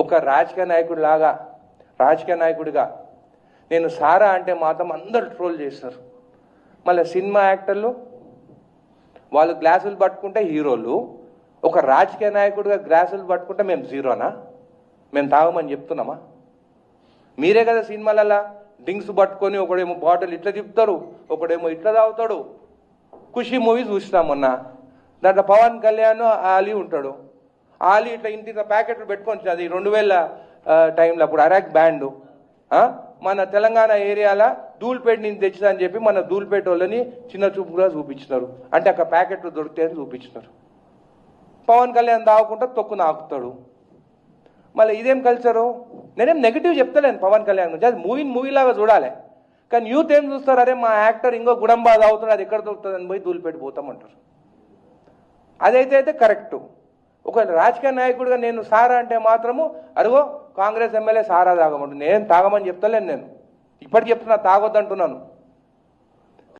ఒక రాజకీయ నాయకుడిగా నేను సారా అంటే మాత్రం అందరు ట్రోల్ చేస్తారు. మళ్ళీ సినిమా యాక్టర్లు వాళ్ళు గ్లాసులు పట్టుకుంటే హీరోలు, ఒక రాజకీయ నాయకుడిగా గ్లాసులు పట్టుకుంటే మేము జీరోనా? మేము తాగమని చెప్తున్నామా? మీరే కదా సినిమాలలో డ్రింక్స్ పట్టుకొని ఒకడేమో బాటిల్ ఇట్లా తిప్పుతారు, ఒకడేమో ఇట్లా తాగుతాడు. ఖుషి మూవీ చూసినాం మొన్న, దాంట్లో పవన్ కళ్యాణ్ ఆలీ ఉంటాడు. ఆలీ ఇట్లా ఇంటి ప్యాకెట్లు పెట్టుకొని, అది 2000 టైంలో అప్పుడు అరాక్ బ్యాండ్ మన తెలంగాణ ఏరియాలో ధూల్పేట నుంచి తెచ్చిందని చెప్పి మన ధూల్పేట వాళ్ళని చిన్న చూపుగా చూపించినారు. అంటే అక్కడ ప్యాకెట్లు దొరుకుతాయని చూపించినారు. పవన్ కళ్యాణ్ తాగకుండా తొక్కున ఆకుతాడు. మళ్ళీ ఇదేం కల్చరు? నేనేం నెగిటివ్ చెప్తలేను పవన్ కళ్యాణ్ గురించి, అది మూవీలాగా చూడాలి. కానీ యూత్ ఏం చూస్తారు, అరే మా యాక్టర్ ఇంకో గుడంబా తాగుతాడు, అది ఎక్కడ దొరుకుతుంది అని పోయి ధూల్పేట పోతామంటారు. అదైతే కరెక్టు. ఒక రాజకీయ నాయకుడిగా నేను సారా అంటే మాత్రము అరుగో కాంగ్రెస్ ఎమ్మెల్యే సారా తాగమంటు. నేను తాగమని చెప్తలేను, నేను ఇప్పటికి చెప్తున్నా తాగొద్దంటున్నాను.